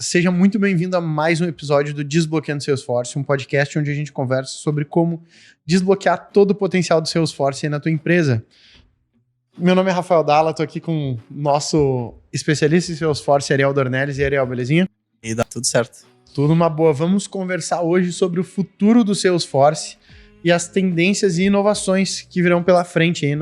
Seja muito bem-vindo a mais um episódio do Desbloqueando Salesforce, um podcast onde a gente conversa sobre como desbloquear todo o potencial do Salesforce aí na tua empresa. Meu nome é Rafael Dalla, tô aqui com o nosso especialista em Salesforce, Ariel Dornelles. E Ariel, belezinha? E dá tudo certo. Tudo uma boa. Vamos conversar hoje sobre o futuro do Salesforce e as tendências e inovações que virão pela frente aí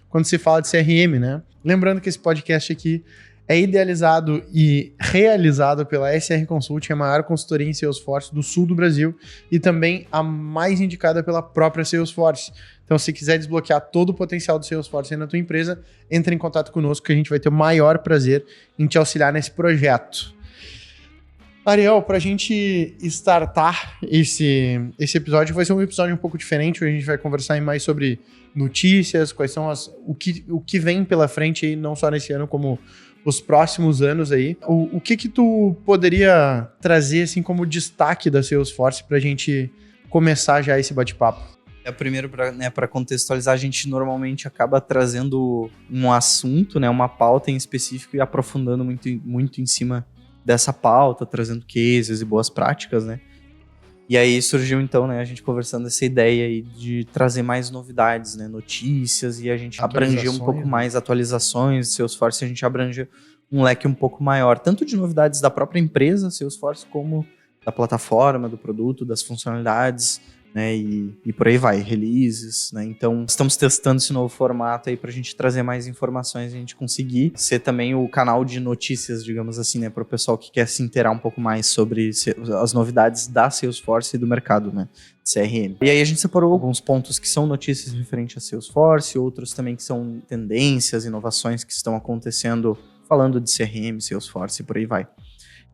quando se fala de CRM, né? Lembrando que esse podcast aqui é idealizado e realizado pela SR Consulting, a maior consultoria em Salesforce do sul do Brasil e também a mais indicada pela própria Salesforce. Então, se quiser desbloquear todo o potencial do Salesforce aí na tua empresa, entre em contato conosco que a gente vai ter o maior prazer em te auxiliar nesse projeto. Ariel, para a gente startar esse episódio, vai ser um episódio um pouco diferente, onde a gente vai conversar mais sobre notícias, quais são o que vem pela frente aí, não só nesse ano, como os próximos anos aí. O que tu poderia trazer assim como destaque da Salesforce para a gente começar já esse bate-papo? Primeiro, para contextualizar, a gente normalmente acaba trazendo um assunto, né, uma pauta em específico e aprofundando muito em cima dessa pauta, trazendo cases e boas práticas, né? E aí surgiu então, né, a gente conversando essa ideia aí de trazer mais novidades, né, notícias, e a gente abranger um pouco mais atualizações. Salesforce, a gente abrange um leque um pouco maior, tanto de novidades da própria empresa Salesforce, como da plataforma, do produto, das funcionalidades, né, e por aí vai, releases, né? Então estamos testando esse novo formato aí pra gente trazer mais informações e a gente conseguir ser também o canal de notícias, digamos assim, né, para o pessoal que quer se inteirar um pouco mais sobre as novidades da Salesforce e do mercado, né, CRM. E aí a gente separou alguns pontos que são notícias referentes a Salesforce, outros também que são tendências, inovações que estão acontecendo falando de CRM, Salesforce e por aí vai.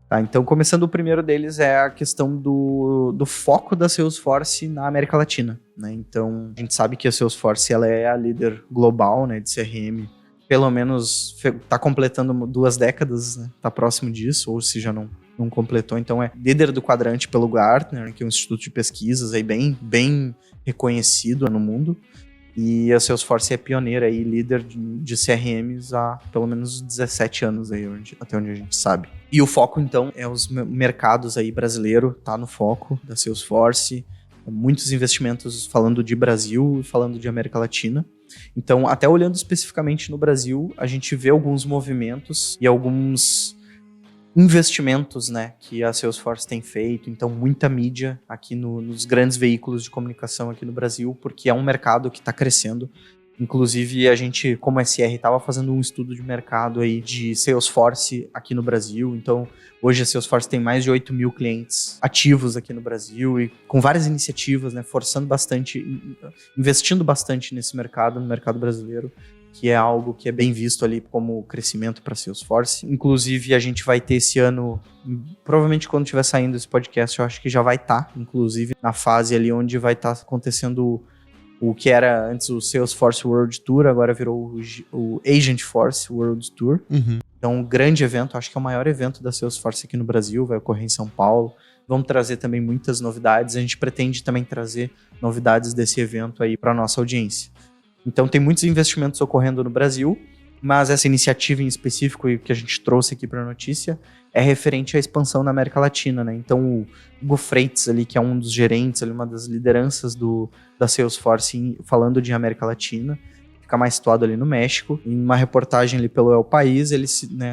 Tá, então, começando, o primeiro deles é a questão do foco da Salesforce na América Latina, né? Então, a gente sabe que a Salesforce ela é a líder global, né, de CRM, pelo menos está completando 2 décadas, né? Tá próximo disso, ou se já não completou. Então, é líder do quadrante pelo Gartner, que é um instituto de pesquisas aí bem reconhecido no mundo. E a Salesforce é pioneira e líder de CRMs há pelo menos 17 anos aí, até onde a gente sabe. E o foco, então, é os mercados aí brasileiro, tá no foco da Salesforce. Muitos investimentos falando de Brasil e falando de América Latina. Então, até olhando especificamente no Brasil, a gente vê alguns movimentos e alguns investimentos, né, que a Salesforce tem feito. Então, muita mídia aqui nos grandes veículos de comunicação aqui no Brasil, porque é um mercado que está crescendo. Inclusive, a gente, como SR, estava fazendo um estudo de mercado aí de Salesforce aqui no Brasil. Então, hoje a Salesforce tem mais de 8 mil clientes ativos aqui no Brasil e com várias iniciativas, né, forçando bastante, investindo bastante nesse mercado, no mercado brasileiro, que é algo que é bem visto ali como crescimento para Salesforce. Inclusive, a gente vai ter esse ano, provavelmente quando estiver saindo esse podcast, eu acho que já vai estar, inclusive, na fase ali onde vai estar acontecendo o que era antes o Salesforce World Tour, agora virou o Agentforce World Tour. Uhum. Então, um grande evento, acho que é o maior evento da Salesforce aqui no Brasil, vai ocorrer em São Paulo. Vamos trazer também muitas novidades, a gente pretende também trazer novidades desse evento aí para a nossa audiência. Então, tem muitos investimentos ocorrendo no Brasil, mas essa iniciativa em específico que a gente trouxe aqui para a notícia é referente à expansão na América Latina, né? Então, o Hugo Freitas ali, que é um dos gerentes, ali, uma das lideranças da Salesforce falando de América Latina, fica mais situado ali no México. Em uma reportagem ali pelo El País, ele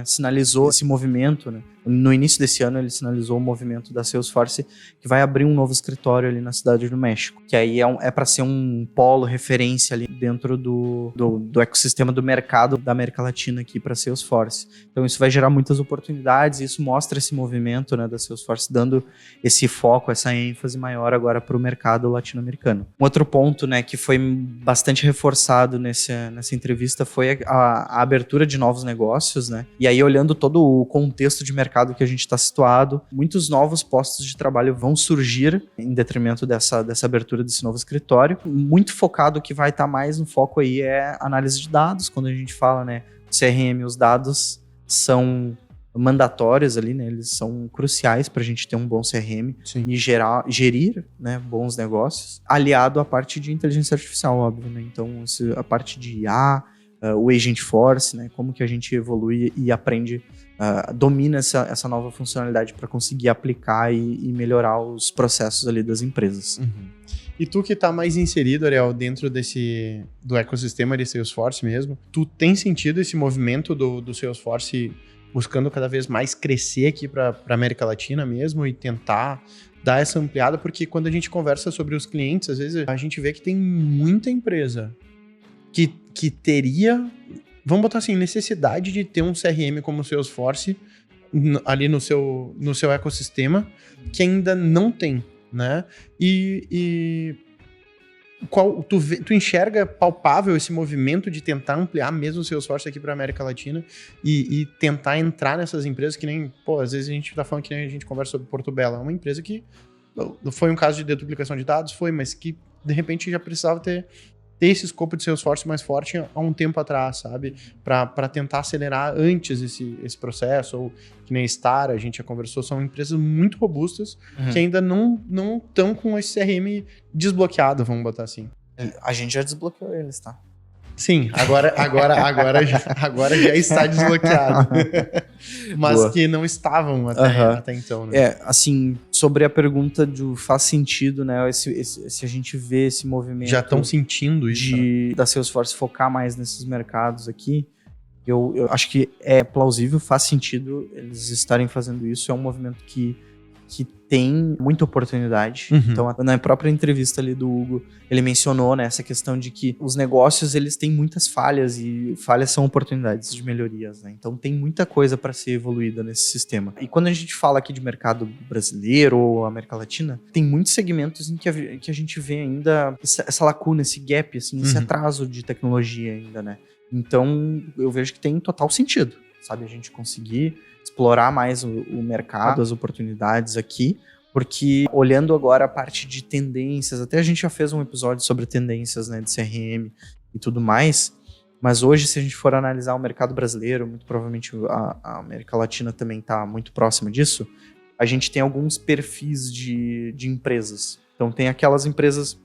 sinalizou esse movimento, né? No início desse ano, ele sinalizou o movimento da Salesforce que vai abrir um novo escritório ali na cidade do México, que aí é para ser um polo referência ali dentro do ecossistema do mercado da América Latina aqui para Salesforce. Então isso vai gerar muitas oportunidades e isso mostra esse movimento, né, da Salesforce dando esse foco, essa ênfase maior agora para o mercado latino-americano. Um outro ponto, né, que foi bastante reforçado nessa entrevista foi a abertura de novos negócios, né? E aí olhando todo o contexto de mercado que a gente está situado, muitos novos postos de trabalho vão surgir em detrimento dessa abertura desse novo escritório. Muito focado, o que vai estar mais no foco aí é análise de dados. Quando a gente fala, né, CRM, os dados são mandatórios ali, né? Eles são cruciais para a gente ter um bom CRM. Sim. E gerir, né, bons negócios, aliado à parte de inteligência artificial, óbvio, né? Então, a parte de IA, o Agentforce, né? Como que a gente evolui e aprende domina essa nova funcionalidade para conseguir aplicar e melhorar os processos ali das empresas. E tu que tá mais inserido, Ariel, dentro do ecossistema de Salesforce mesmo, tu tem sentido esse movimento do Salesforce buscando cada vez mais crescer aqui para América Latina mesmo e tentar dar essa ampliada? Porque quando a gente conversa sobre os clientes, às vezes a gente vê que tem muita empresa que teria, vamos botar assim, necessidade de ter um CRM como o Salesforce ali no seu ecossistema, que ainda não tem, né? Tu enxerga palpável esse movimento de tentar ampliar mesmo o Salesforce aqui para a América Latina e tentar entrar nessas empresas que nem, às vezes a gente tá falando que nem a gente conversa sobre Portobello, é uma empresa que foi um caso de deduplicação de dados, mas que de repente já precisava ter esse escopo de Salesforce mais forte há um tempo atrás, sabe? Para tentar acelerar antes esse processo, ou que nem a Star, a gente já conversou, são empresas muito robustas que ainda não estão com esse CRM desbloqueado, vamos botar assim. A gente já desbloqueou eles, tá? Sim, agora já está desbloqueado. Mas boa. Que não estavam até então, né? Assim, sobre a pergunta do faz sentido, né? Se a gente vê esse movimento... Já estão sentindo isso. Da Salesforce focar mais nesses mercados aqui, eu acho que é plausível, faz sentido eles estarem fazendo isso. É um movimento que tem muita oportunidade. Então, na própria entrevista ali do Hugo, ele mencionou, né, essa questão de que os negócios, eles têm muitas falhas e falhas são oportunidades de melhorias, né? Então, tem muita coisa para ser evoluída nesse sistema. E quando a gente fala aqui de mercado brasileiro ou América Latina, tem muitos segmentos em que a gente vê ainda essa lacuna, esse gap, assim, esse atraso de tecnologia ainda, né? Então, eu vejo que tem total sentido, sabe? A gente conseguir explorar mais o mercado, as oportunidades aqui, porque olhando agora a parte de tendências, até a gente já fez um episódio sobre tendências, né, de CRM e tudo mais, mas hoje se a gente for analisar o mercado brasileiro, muito provavelmente a América Latina também está muito próxima disso, a gente tem alguns perfis de empresas. Então tem aquelas empresas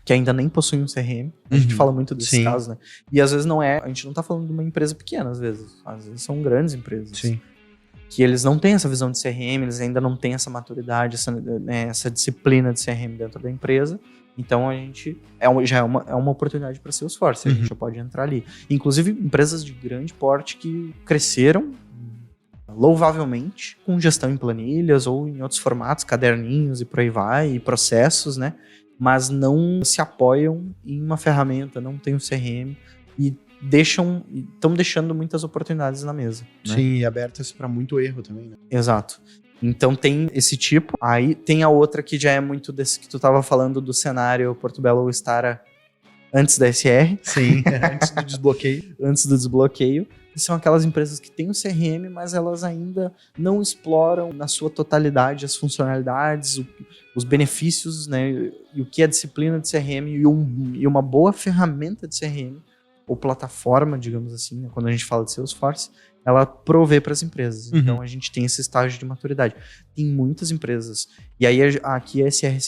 que ainda nem possuem um CRM, a gente fala muito desses casos, né? E às vezes a gente não está falando de uma empresa pequena, às vezes são grandes empresas. Sim. Que eles não têm essa visão de CRM, eles ainda não têm essa maturidade, essa disciplina de CRM dentro da empresa. Então, a gente já é uma oportunidade para Salesforce, a gente já pode entrar ali. Inclusive, empresas de grande porte que cresceram louvavelmente com gestão em planilhas ou em outros formatos, caderninhos e por aí vai, e processos, né? Mas não se apoiam em uma ferramenta, não tem um CRM e estão deixando muitas oportunidades na mesa. Né? Sim, e abertas para muito erro também, né? Exato. Então tem esse tipo. Aí tem a outra que já é muito desse que tu estava falando do cenário Portobello ou Stara antes da SR. Sim, antes do desbloqueio. Antes do desbloqueio. E são aquelas empresas que têm o CRM, mas elas ainda não exploram na sua totalidade as funcionalidades, os benefícios, né? E o que é disciplina de CRM e uma boa ferramenta de CRM ou plataforma, digamos assim, né? Quando a gente fala de Salesforce, ela provê para as empresas. Então, a gente tem esse estágio de maturidade. Tem muitas empresas. E aí, aqui a SR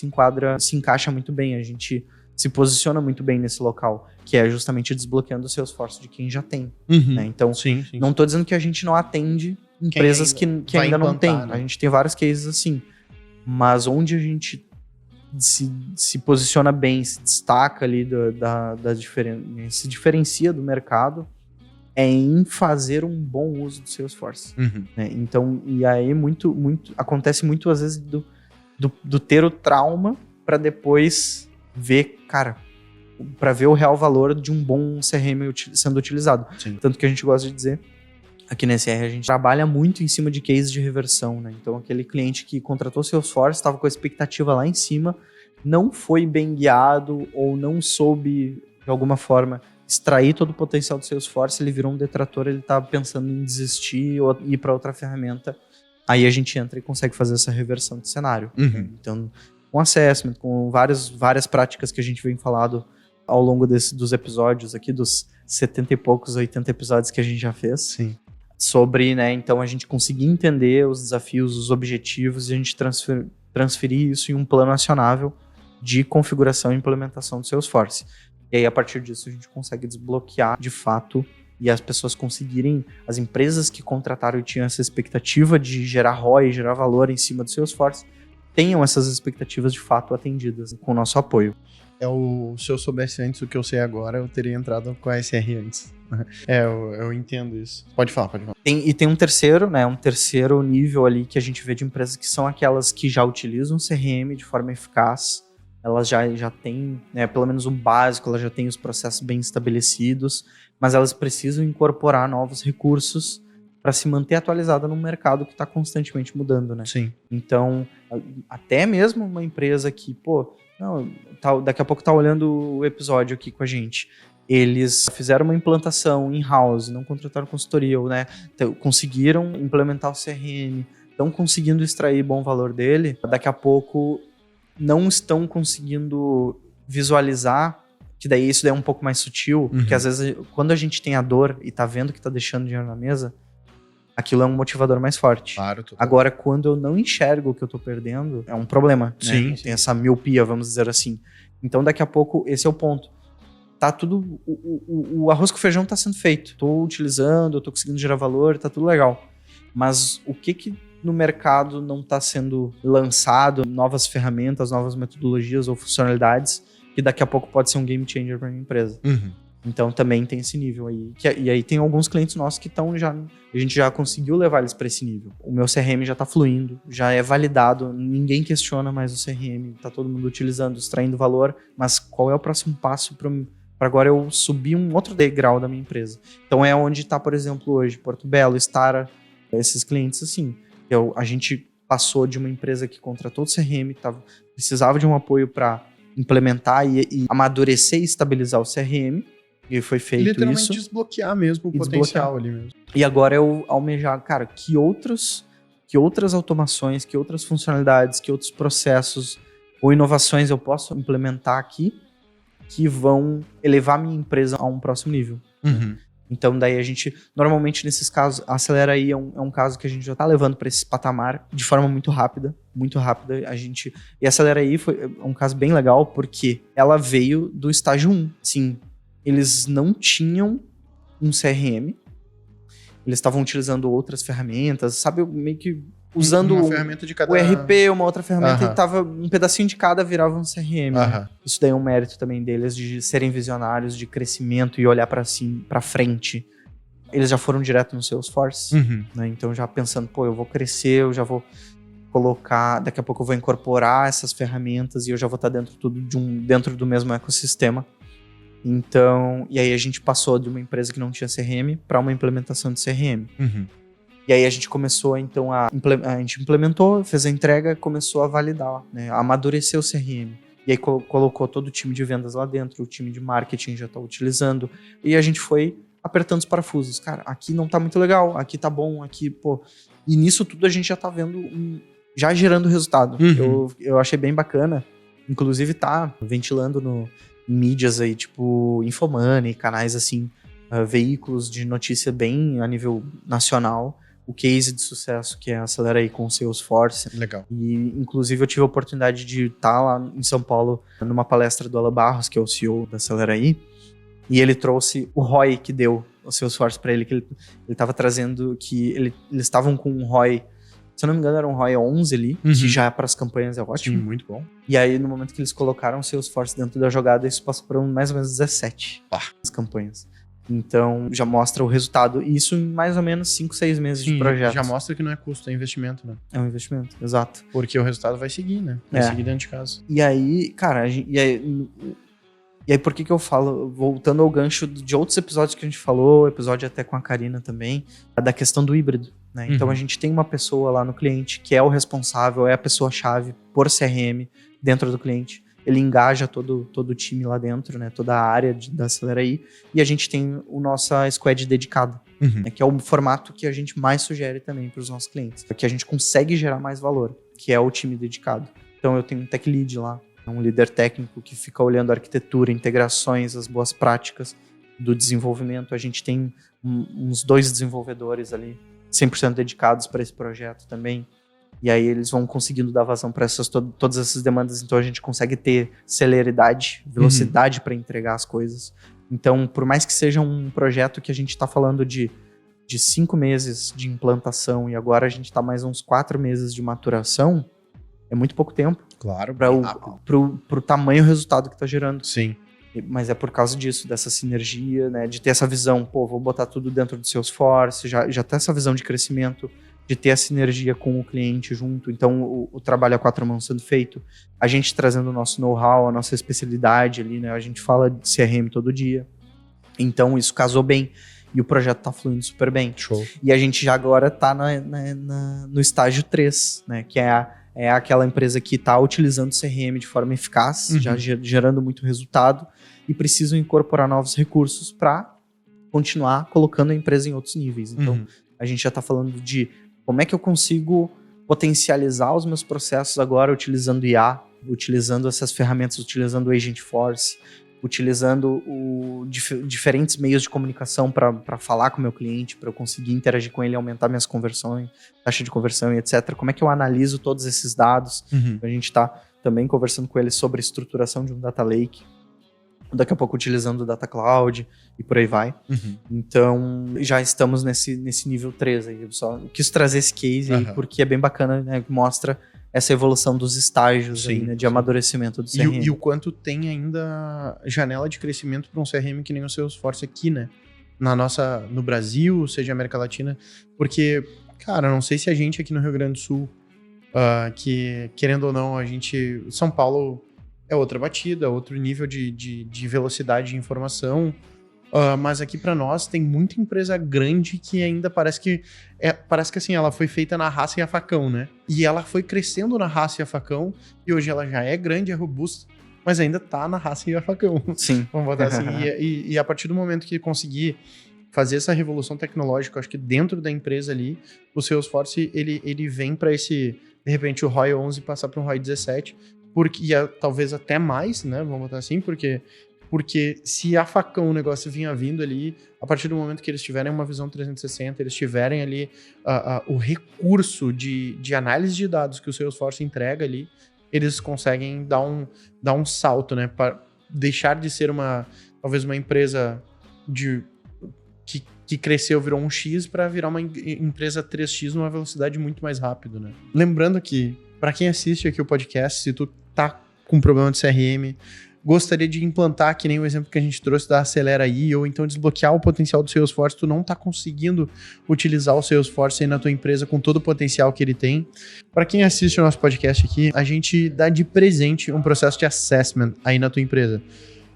se encaixa muito bem. A gente se posiciona muito bem nesse local, que é justamente desbloqueando o Salesforce de quem já tem. Né? Então, não estou dizendo que a gente não atende empresas que ainda não tem. Né? A gente tem vários cases assim. Mas onde a gente se posiciona bem, se destaca ali se diferencia do mercado é em fazer um bom uso do Salesforce. Né? Então, e aí acontece muito às vezes do ter o trauma para depois ver, para ver o real valor de um bom CRM sendo utilizado. Tanto que a gente gosta de dizer, aqui na SR a gente trabalha muito em cima de cases de reversão, né? Então aquele cliente que contratou Salesforce, estava com a expectativa lá em cima, não foi bem guiado ou não soube, de alguma forma, extrair todo o potencial do Salesforce, ele virou um detrator, ele estava pensando em desistir ou ir para outra ferramenta. Aí a gente entra e consegue fazer essa reversão de cenário. Então, com assessment, com várias práticas que a gente vem falando ao longo dos episódios aqui, dos 70 e poucos, 80 episódios que a gente já fez. Sobre, né, então a gente conseguir entender os desafios, os objetivos e a gente transferir isso em um plano acionável de configuração e implementação do Salesforce. E aí, a partir disso, a gente consegue desbloquear, de fato, e as pessoas conseguirem, as empresas que contrataram e tinham essa expectativa de gerar ROI, gerar valor em cima do Salesforce, tenham essas expectativas de fato atendidas com o nosso apoio. Se eu soubesse antes o que eu sei agora, eu teria entrado com a SR antes. Eu entendo isso. Pode falar. Tem um terceiro, né? Um terceiro nível ali que a gente vê de empresas que são aquelas que já utilizam CRM de forma eficaz. Elas já têm, né, pelo menos um básico, elas já têm os processos bem estabelecidos, mas elas precisam incorporar novos recursos para se manter atualizada num mercado que está constantemente mudando, né? Sim. Então, até mesmo uma empresa que, daqui a pouco tá olhando o episódio aqui com a gente. Eles fizeram uma implantação in-house, não contrataram consultoria, né? Conseguiram implementar o CRM, estão conseguindo extrair bom valor dele. Daqui a pouco não estão conseguindo visualizar, que daí isso daí é um pouco mais sutil, porque às vezes quando a gente tem a dor e tá vendo que tá deixando dinheiro na mesa, aquilo é um motivador mais forte. Claro. Agora, quando eu não enxergo o que eu tô perdendo, é um problema. Sim, né? Tem essa miopia, vamos dizer assim. Então, daqui a pouco, esse é o ponto. Tá tudo... O arroz com feijão tá sendo feito. Tô utilizando, eu tô conseguindo gerar valor, tá tudo legal. Mas o que no mercado não tá sendo lançado, novas ferramentas, novas metodologias ou funcionalidades, que daqui a pouco pode ser um game changer para minha empresa. Então também tem esse nível aí. E aí tem alguns clientes nossos que estão já... A gente já conseguiu levar eles para esse nível. O meu CRM já está fluindo, já é validado, ninguém questiona mais o CRM, está todo mundo utilizando, extraindo valor, mas qual é o próximo passo para agora eu subir um outro degrau da minha empresa? Então é onde está, por exemplo, hoje, Porto Belo, Stara, esses clientes assim. A gente passou de uma empresa que contratou o CRM, precisava de um apoio para implementar e amadurecer e estabilizar o CRM, e foi feito isso. Literalmente desbloquear mesmo o potencial ali mesmo. E agora eu almejar, cara, que outras automações, que outras funcionalidades, que outros processos ou inovações eu posso implementar aqui que vão elevar minha empresa a um próximo nível. Então daí a gente, normalmente nesses casos, a Acelera aí é um caso que a gente já tá levando para esse patamar de forma muito rápida. E a Acelera aí foi um caso bem legal porque ela veio do estágio 1. Sim, eles não tinham um CRM, eles estavam utilizando outras ferramentas, sabe, meio que usando uma ferramenta de cada... o RP, uma outra ferramenta, e tava um pedacinho de cada virava um CRM. Né? Isso daí é um mérito também deles de serem visionários, de crescimento e olhar para frente. Eles já foram direto no Salesforce, né? Então já pensando, eu vou crescer, eu já vou colocar, daqui a pouco eu vou incorporar essas ferramentas e eu já vou estar dentro do mesmo ecossistema. Então, e aí a gente passou de uma empresa que não tinha CRM para uma implementação de CRM. E aí a gente começou, então, a gente implementou, fez a entrega, começou a validar, né, a amadurecer o CRM. E aí colocou todo o time de vendas lá dentro, o time de marketing já está utilizando, e a gente foi apertando os parafusos. Cara, aqui não tá muito legal, aqui tá bom, aqui, E nisso tudo a gente já tá vendo, já gerando resultado. Eu achei bem bacana, inclusive tá ventilando no mídias aí, tipo Infomoney, canais assim, veículos de notícia bem a nível nacional, o case de sucesso que é a Acelera aí com o Salesforce. Legal. E, inclusive, eu tive a oportunidade de estar lá em São Paulo numa palestra do Alan Barros, que é o CEO da Acelera aí, e ele trouxe o ROI que deu o Salesforce para ele, que ele estava trazendo que eles estavam com um ROI, se eu não me engano, era um ROI 11 ali, que já para as campanhas é ótimo. Sim, muito bom. E aí, no momento que eles colocaram o Salesforce dentro da jogada, isso passou para mais ou menos 17 as campanhas. Então, já mostra o resultado. E isso em mais ou menos 5, 6 meses de projeto. Já mostra que não é custo, é investimento, né? É um investimento, exato. Porque o resultado vai seguir, né? Vai seguir dentro de casa. E aí, cara, e aí por que eu falo, voltando ao gancho de outros episódios que a gente falou, episódio até com a Karina também, da questão do híbrido, né? Então a gente tem uma pessoa lá no cliente que é o responsável, é a pessoa-chave por CRM dentro do cliente. Ele engaja todo o time lá dentro, né? Toda a área da Acelera aí. E a gente tem o nosso squad dedicado, né? Que é o formato que a gente mais sugere também para os nossos clientes. Que a gente consegue gerar mais valor, que é o time dedicado. Então eu tenho um tech lead lá, um líder técnico que fica olhando a arquitetura, integrações, as boas práticas do desenvolvimento. A gente tem uns 2 desenvolvedores ali, 100% dedicados para esse projeto também. E aí eles vão conseguindo dar vazão para todas essas demandas, então a gente consegue ter celeridade, velocidade para entregar as coisas. Então, por mais que seja um projeto que a gente está falando de 5 meses de implantação e agora a gente está mais uns 4 meses de maturação, é muito pouco tempo. Claro. Para o tamanho do resultado que está gerando. Sim. Mas é por causa disso, dessa sinergia, né? De ter essa visão, vou botar tudo dentro do Salesforce, já ter essa visão de crescimento, de ter a sinergia com o cliente junto. Então, o trabalho a 4 mãos sendo feito, a gente trazendo o nosso know-how, a nossa especialidade ali, né? A gente fala de CRM todo dia. Então, isso casou bem. E o projeto tá fluindo super bem. Show. E a gente já agora tá no estágio 3, né? Que é aquela empresa que está utilizando o CRM de forma eficaz, já gerando muito resultado, e precisam incorporar novos recursos para continuar colocando a empresa em outros níveis. Então, a gente já está falando de como é que eu consigo potencializar os meus processos agora utilizando IA, utilizando essas ferramentas, utilizando o Agentforce, utilizando diferentes meios de comunicação para falar com o meu cliente, para eu conseguir interagir com ele, aumentar minhas conversões, taxa de conversão e etc. Como é que eu analiso todos esses dados? A gente está também conversando com ele sobre a estruturação de um data lake, daqui a pouco utilizando o Data Cloud e por aí vai. Então, já estamos nesse nível 3 aí. Eu só quis trazer esse case aí porque é bem bacana, né? Mostra essa evolução dos estágios aí, né, de amadurecimento do CRM. E o quanto tem ainda janela de crescimento para um CRM que nem o Salesforce aqui, né? No Brasil, seja América Latina. Porque, cara, não sei se a gente aqui no Rio Grande do Sul, que querendo ou não, São Paulo é outra batida, outro nível de velocidade de informação. Mas aqui para nós tem muita empresa grande que ainda parece que assim, ela foi feita na raça e a facão, né? E ela foi crescendo na raça e a facão, e hoje ela já é grande, é robusta, mas ainda tá na raça e a facão. Sim. Vamos botar assim. E a partir do momento que conseguir fazer essa revolução tecnológica, acho que dentro da empresa ali, o Salesforce, ele vem para esse, de repente, o ROI 11 passar para um ROI 17, porque talvez até mais, né? Vamos botar assim, porque se a facão o negócio vinha vindo ali, a partir do momento que eles tiverem uma visão 360, eles tiverem ali o recurso de análise de dados que o Salesforce entrega ali, eles conseguem dar um salto, né? Para deixar de ser talvez uma empresa que cresceu, virou um X, para virar uma empresa 3X numa velocidade muito mais rápida, né? Lembrando que, para quem assiste aqui o podcast, se tu tá com problema de CRM, gostaria de implantar, que nem o exemplo que a gente trouxe da Acelera aí, ou então desbloquear o potencial do Salesforce, tu não tá conseguindo utilizar o Salesforce aí na tua empresa com todo o potencial que ele tem. Para quem assiste o nosso podcast aqui, a gente dá de presente um processo de assessment aí na tua empresa.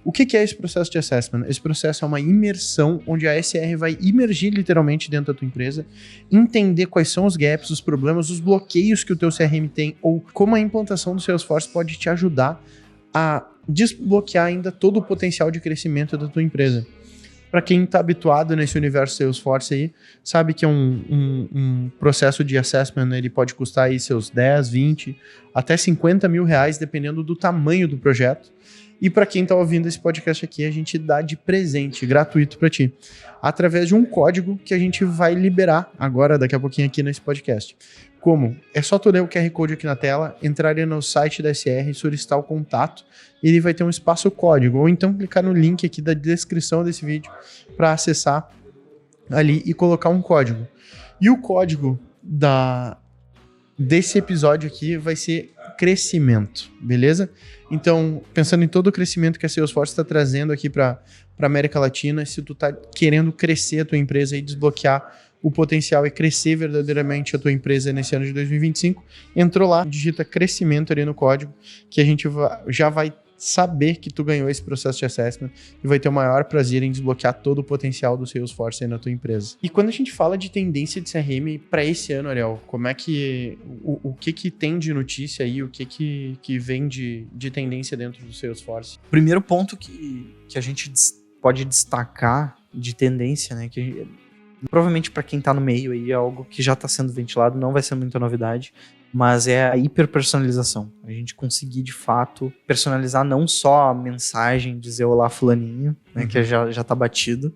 O que é esse processo de assessment? Esse processo é uma imersão onde a SR vai imergir literalmente dentro da tua empresa, entender quais são os gaps, os problemas, os bloqueios que o teu CRM tem, ou como a implantação do Salesforce pode te ajudar a desbloquear ainda todo o potencial de crescimento da tua empresa. Para quem está habituado nesse universo Salesforce aí, sabe que um processo de assessment, ele pode custar aí seus 10, 20, até 50 mil reais, dependendo do tamanho do projeto. E para quem está ouvindo esse podcast aqui, a gente dá de presente, gratuito para ti, através de um código que a gente vai liberar agora, daqui a pouquinho aqui nesse podcast. Como? É só tu ler o QR Code aqui na tela, entrar ali no site da SR, solicitar o contato, e ele vai ter um espaço código, ou então clicar no link aqui da descrição desse vídeo para acessar ali e colocar um código. E o código desse episódio aqui vai ser crescimento, beleza? Então, pensando em todo o crescimento que a Salesforce está trazendo aqui para a América Latina, se tu tá querendo crescer a tua empresa e desbloquear o potencial e crescer verdadeiramente a tua empresa nesse ano de 2025, entrou lá, digita crescimento ali no código, que a gente já vai saber que tu ganhou esse processo de assessment e vai ter o maior prazer em desbloquear todo o potencial do Salesforce aí na tua empresa. E quando a gente fala de tendência de CRM para esse ano, Ariel, como é que o que tem de notícia aí, o que vem de tendência dentro do Salesforce? Primeiro ponto que a gente pode destacar de tendência, né, que provavelmente para quem tá no meio aí é algo que já está sendo ventilado, não vai ser muita novidade, mas é a hiperpersonalização. A gente conseguir, de fato, personalizar não só a mensagem, dizer olá fulaninho, né, que já tá batido,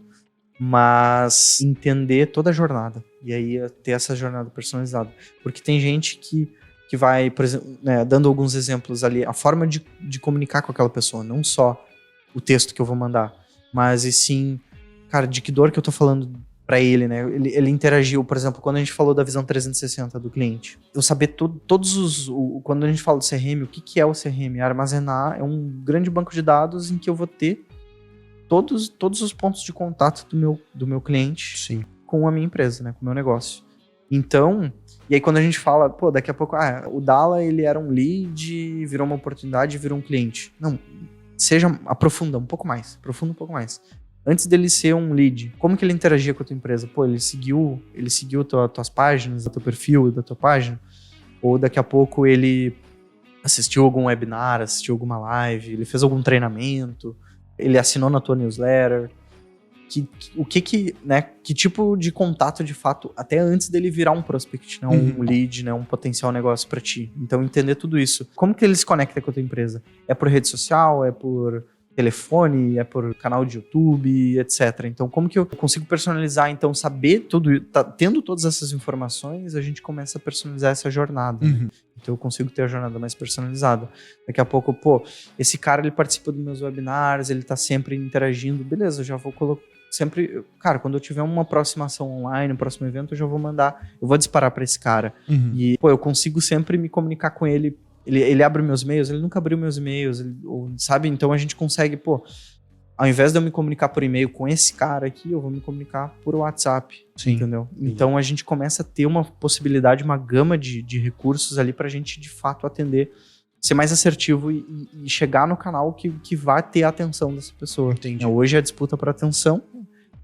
mas entender toda a jornada. E aí ter essa jornada personalizada. Porque tem gente que vai, por exemplo, né, dando alguns exemplos ali, a forma de comunicar com aquela pessoa, não só o texto que eu vou mandar, mas e sim, cara, de que dor que eu tô falando pra ele, né? Ele interagiu, por exemplo, quando a gente falou da visão 360 do cliente. Eu saber todos os... quando a gente fala do CRM, o que é o CRM? Armazenar é um grande banco de dados em que eu vou ter todos os pontos de contato do meu cliente Sim. com a minha empresa, né? Com o meu negócio. Então, e aí quando a gente fala, pô, daqui a pouco, o Dala, ele era um lead, virou uma oportunidade, virou um cliente. Não, aprofunda um pouco mais. Antes dele ser um lead, como que ele interagia com a tua empresa? Pô, ele seguiu tuas páginas, teu perfil da tua página? Ou daqui a pouco ele assistiu algum webinar, assistiu alguma live, ele fez algum treinamento, ele assinou na tua newsletter? Que tipo de contato de fato, até antes dele virar um prospect, né? Um lead, né? Um potencial negócio para ti. Então, entender tudo isso. Como que ele se conecta com a tua empresa? É por rede social? É por telefone? É por canal de YouTube? Etc. Então, como que eu consigo personalizar? Então, saber tudo, tendo todas essas informações, a gente começa a personalizar essa jornada. Né? Então, eu consigo ter a jornada mais personalizada. Daqui a pouco, esse cara, ele participa dos meus webinars, ele tá sempre interagindo. Beleza, eu já vou colocar sempre, cara, quando eu tiver uma aproximação online, um próximo evento, eu já vou vou disparar para esse cara. E, eu consigo sempre me comunicar com ele. Ele abre meus e-mails, ele nunca abriu meus e-mails, sabe? Então a gente consegue, ao invés de eu me comunicar por e-mail com esse cara aqui, eu vou me comunicar por WhatsApp. Sim. Entendeu? Sim. Então a gente começa a ter uma possibilidade, uma gama de recursos ali pra gente, de fato, atender, ser mais assertivo e chegar no canal que vai ter a atenção dessa pessoa. Entendi. Hoje a disputa por atenção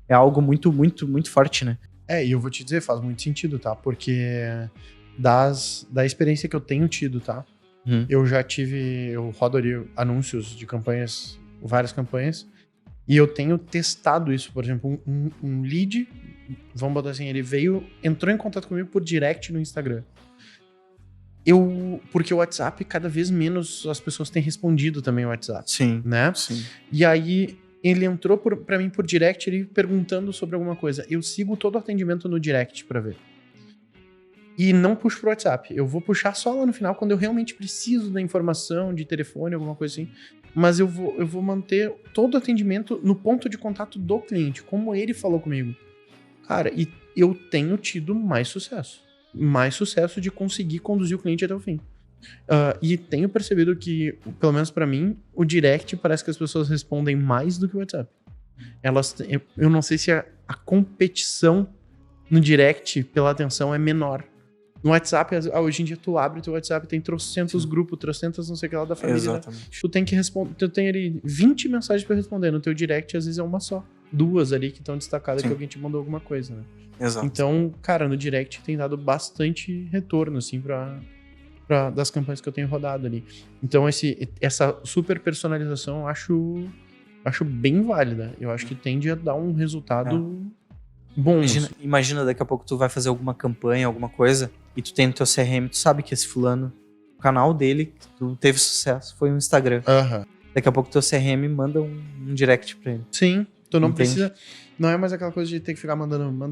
é algo muito, muito, muito forte, né? E eu vou te dizer, faz muito sentido, tá? Porque da experiência que eu tenho tido, tá? Eu rodo ali anúncios de campanhas, várias campanhas, e eu tenho testado isso. Por exemplo, um lead, vamos botar assim, ele entrou em contato comigo por direct no Instagram. Porque o WhatsApp, cada vez menos as pessoas têm respondido também o WhatsApp. Sim, né? Sim. E aí, ele entrou pra mim por direct, ele perguntando sobre alguma coisa. Eu sigo todo o atendimento no direct pra ver. E não puxo pro WhatsApp. Eu vou puxar só lá no final, quando eu realmente preciso da informação, de telefone, alguma coisa assim. Mas eu vou manter todo o atendimento no ponto de contato do cliente, como ele falou comigo. Cara, e eu tenho tido mais sucesso de conseguir conduzir o cliente até o fim. E tenho percebido que, pelo menos pra mim, o direct parece que as pessoas respondem mais do que o WhatsApp. Eu não sei se a competição no direct pela atenção é menor. No WhatsApp, hoje em dia tu abre o teu WhatsApp, tem trocentos grupos, trocentas não sei o que lá da família. Exatamente. Tu tem que responder, tu tem ali 20 mensagens pra responder. No teu direct, às vezes é uma só. 2 ali que estão destacadas, que alguém te mandou alguma coisa, né? Exato. Então, cara, no direct tem dado bastante retorno, assim, das campanhas que eu tenho rodado ali. Então, essa super personalização eu acho bem válida. Eu acho que tende a dar um resultado bom. Imagina daqui a pouco tu vai fazer alguma campanha, alguma coisa, e tu tem no teu CRM, tu sabe que esse fulano, o canal dele, tu teve sucesso, foi no Instagram. Daqui a pouco teu CRM manda um direct pra ele. Sim, tu não precisa... Não é mais aquela coisa de ter que ficar mandando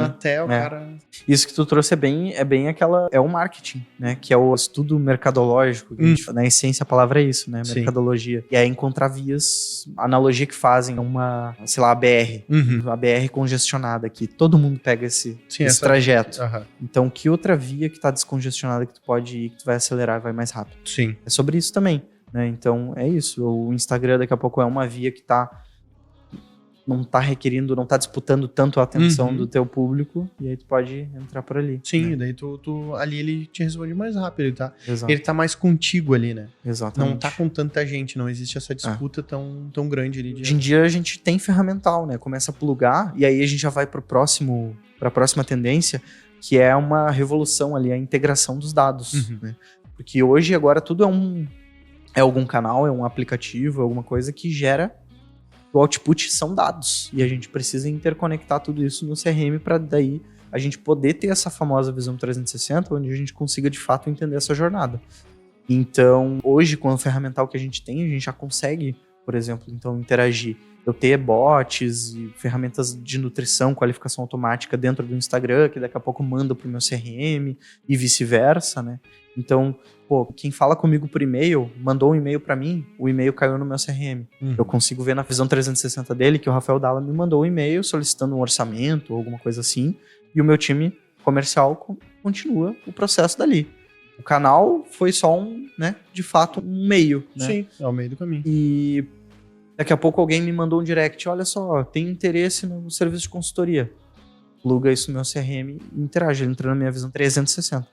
até o cara... Isso que tu trouxe é bem aquela... É o marketing, né? Que é o estudo mercadológico. Na essência, a palavra é isso, né? Mercadologia. Sim. E é encontrar vias... Analogia que fazem uma... Sei lá, a BR. A BR congestionada, que todo mundo pega esse trajeto. Então, que outra via que tá descongestionada que tu pode ir, que tu vai acelerar e vai mais rápido? Sim. É sobre isso também, né? Então, é isso. O Instagram, daqui a pouco, é uma via que não tá requerindo, não tá disputando tanto a atenção do teu público, e aí tu pode entrar por ali. Sim, né? Daí tu ali ele te responde mais rápido, tá? Exato. Ele tá mais contigo ali, né? Exatamente. Não tá com tanta gente, não existe essa disputa tão grande ali. Hoje em dia a gente tem ferramental, né? Começa a plugar, e aí a gente já vai pra próxima tendência, que é uma revolução ali, a integração dos dados, né? Porque hoje, agora, tudo é algum canal, é um aplicativo, é alguma coisa que gera... O output são dados, e a gente precisa interconectar tudo isso no CRM para daí a gente poder ter essa famosa visão 360, onde a gente consiga de fato entender essa jornada. Então, hoje, com o ferramental que a gente tem, a gente já consegue, por exemplo, então interagir eu ter bots e ferramentas de nutrição, qualificação automática dentro do Instagram, que daqui a pouco manda pro meu CRM e vice-versa, né? Então, quem fala comigo por e-mail, mandou um e-mail para mim, o e-mail caiu no meu CRM. Eu consigo ver na visão 360 dele que o Rafael Dalla me mandou um e-mail solicitando um orçamento ou alguma coisa assim, e o meu time comercial continua o processo dali. O canal foi só de fato, um meio, né? Sim, é o meio do caminho. E daqui a pouco alguém me mandou um direct, olha só, tem interesse no serviço de consultoria. Pluga isso no meu CRM e interage. Ele entrou na minha visão 360.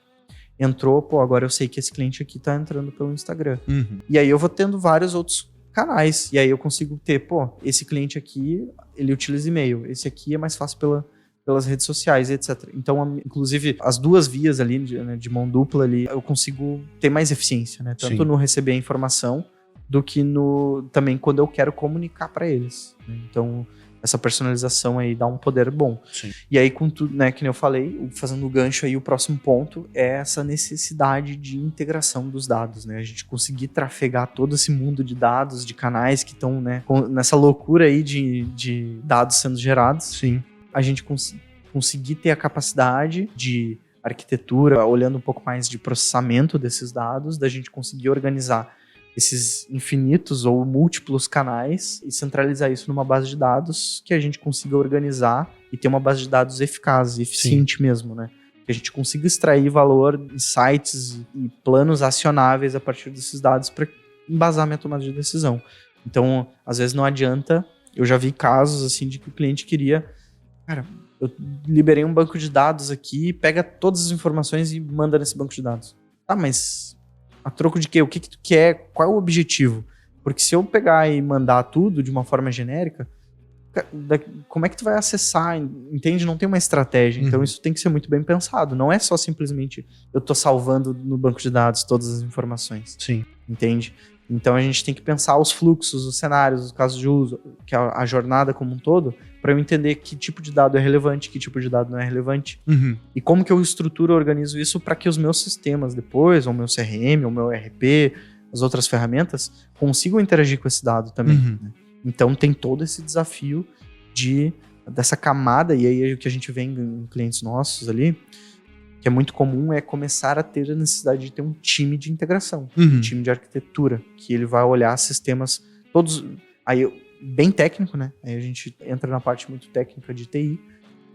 Entrou, agora eu sei que esse cliente aqui tá entrando pelo Instagram. E aí eu vou tendo vários outros canais. E aí eu consigo ter, esse cliente aqui, ele utiliza e-mail. Esse aqui é mais fácil pelas redes sociais, etc. Então, inclusive, as duas vias ali, de mão dupla ali, eu consigo ter mais eficiência, né? Tanto no receber a informação, do que também quando eu quero comunicar para eles. Né? Então, essa personalização aí dá um poder bom. Sim. E aí, com tudo, né, que nem eu falei, fazendo o gancho aí, o próximo ponto é essa necessidade de integração dos dados, né? A gente conseguir trafegar todo esse mundo de dados, de canais que estão, né, nessa loucura aí de dados sendo gerados. Sim. A gente conseguir ter a capacidade de arquitetura, olhando um pouco mais de processamento desses dados, da gente conseguir organizar esses infinitos ou múltiplos canais e centralizar isso numa base de dados que a gente consiga organizar e ter uma base de dados eficaz e eficiente mesmo, né? Que a gente consiga extrair valor, insights e planos acionáveis a partir desses dados para embasar a minha tomada de decisão. Então, às vezes não adianta, eu já vi casos assim de que o cliente queria, cara, eu liberei um banco de dados aqui, pega todas as informações e manda nesse banco de dados. Tá, mas a troco de quê? O que tu quer? Qual é o objetivo? Porque se eu pegar e mandar tudo de uma forma genérica, como é que tu vai acessar? Entende? Não tem uma estratégia. Então isso tem que ser muito bem pensado. Não é só simplesmente eu tô salvando no banco de dados todas as informações. Sim. Entende? Então a gente tem que pensar os fluxos, os cenários, os casos de uso, que a jornada como um todo, para eu entender que tipo de dado é relevante, que tipo de dado não é relevante. E como que eu estruturo e organizo isso para que os meus sistemas depois, ou meu CRM, ou meu ERP, as outras ferramentas, consigam interagir com esse dado também. Né? Então tem todo esse desafio dessa camada, e aí o que a gente vê em clientes nossos ali, que é muito comum, é começar a ter a necessidade de ter um time de integração, um time de arquitetura, que ele vai olhar sistemas todos, aí bem técnico, né? Aí a gente entra na parte muito técnica de TI,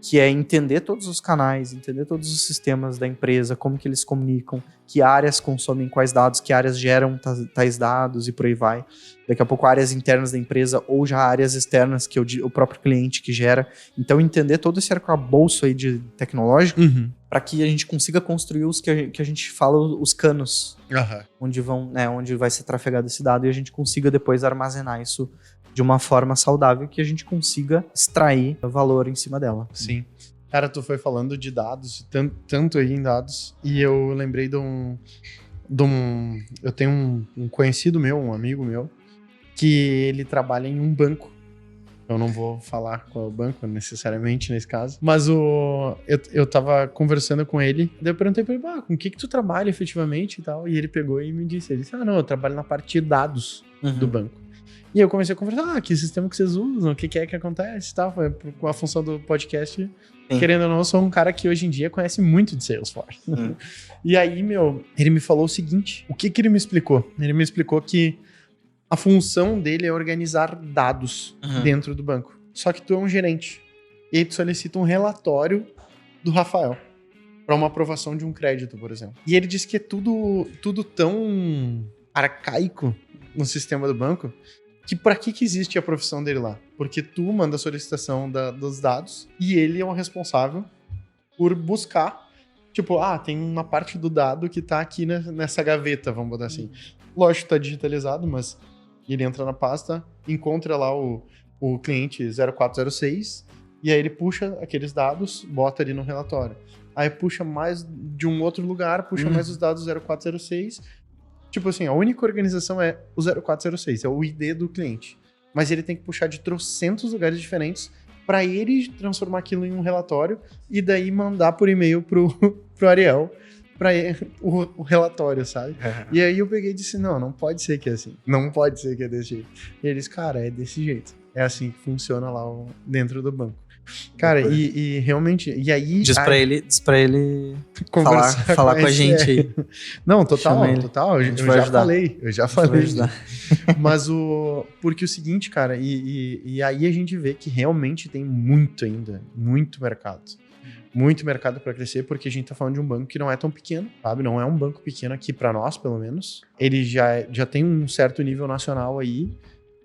que é entender todos os canais, entender todos os sistemas da empresa, como que eles comunicam, que áreas consomem quais dados, que áreas geram tais dados e por aí vai. Daqui a pouco áreas internas da empresa ou já áreas externas que o próprio cliente que gera. Então entender todo esse arcabouço aí de tecnológico para que a gente consiga construir os que a gente fala, os canos, onde vai ser trafegado esse dado e a gente consiga depois armazenar isso de uma forma saudável que a gente consiga extrair valor em cima dela. Sim. Cara, tu foi falando de dados, tanto aí em dados, e eu lembrei de um eu tenho um conhecido meu, um amigo meu, que ele trabalha em um banco. Eu não vou falar qual é o banco necessariamente nesse caso, mas eu tava conversando com ele, daí eu perguntei pra ele, com o que tu trabalha efetivamente e tal, e ele pegou e me disse, não, eu trabalho na parte de dados do banco. E eu comecei a conversar, que sistema que vocês usam, o que é que acontece e tal. Foi com a função do podcast. Querendo ou não, eu sou um cara que hoje em dia conhece muito de Salesforce. E aí, ele me falou o seguinte, o que ele me explicou? Ele me explicou que a função dele é organizar dados dentro do banco. Só que tu é um gerente. E aí tu solicita um relatório do Rafael para uma aprovação de um crédito, por exemplo. E ele disse que é tudo tão arcaico no sistema do banco que pra que existe a profissão dele lá? Porque tu manda a solicitação dos dados e ele é o responsável por buscar, tipo, tem uma parte do dado que tá aqui nessa gaveta, vamos botar assim. Lógico, tá digitalizado, mas ele entra na pasta, encontra lá o cliente 0406 e aí ele puxa aqueles dados, bota ali no relatório. Aí puxa mais de um outro lugar, puxa mais os dados 0406. Tipo assim, a única organização é o 0406, é o ID do cliente. Mas ele tem que puxar de trocentos lugares diferentes para ele transformar aquilo em um relatório e daí mandar por e-mail pro Ariel para o relatório, sabe? E aí eu peguei e disse, não pode ser que é assim. Não pode ser que é desse jeito. E ele disse, cara, é desse jeito. É assim que funciona lá dentro do banco. Cara, e realmente... E aí... Diz pra ele falar com a gente aí. Não, total. Eu já falei. Mas porque o seguinte, cara, e aí a gente vê que realmente tem muito ainda, muito mercado para crescer, porque a gente tá falando de um banco que não é tão pequeno, sabe? Não é um banco pequeno aqui para nós, pelo menos. Ele já tem um certo nível nacional aí,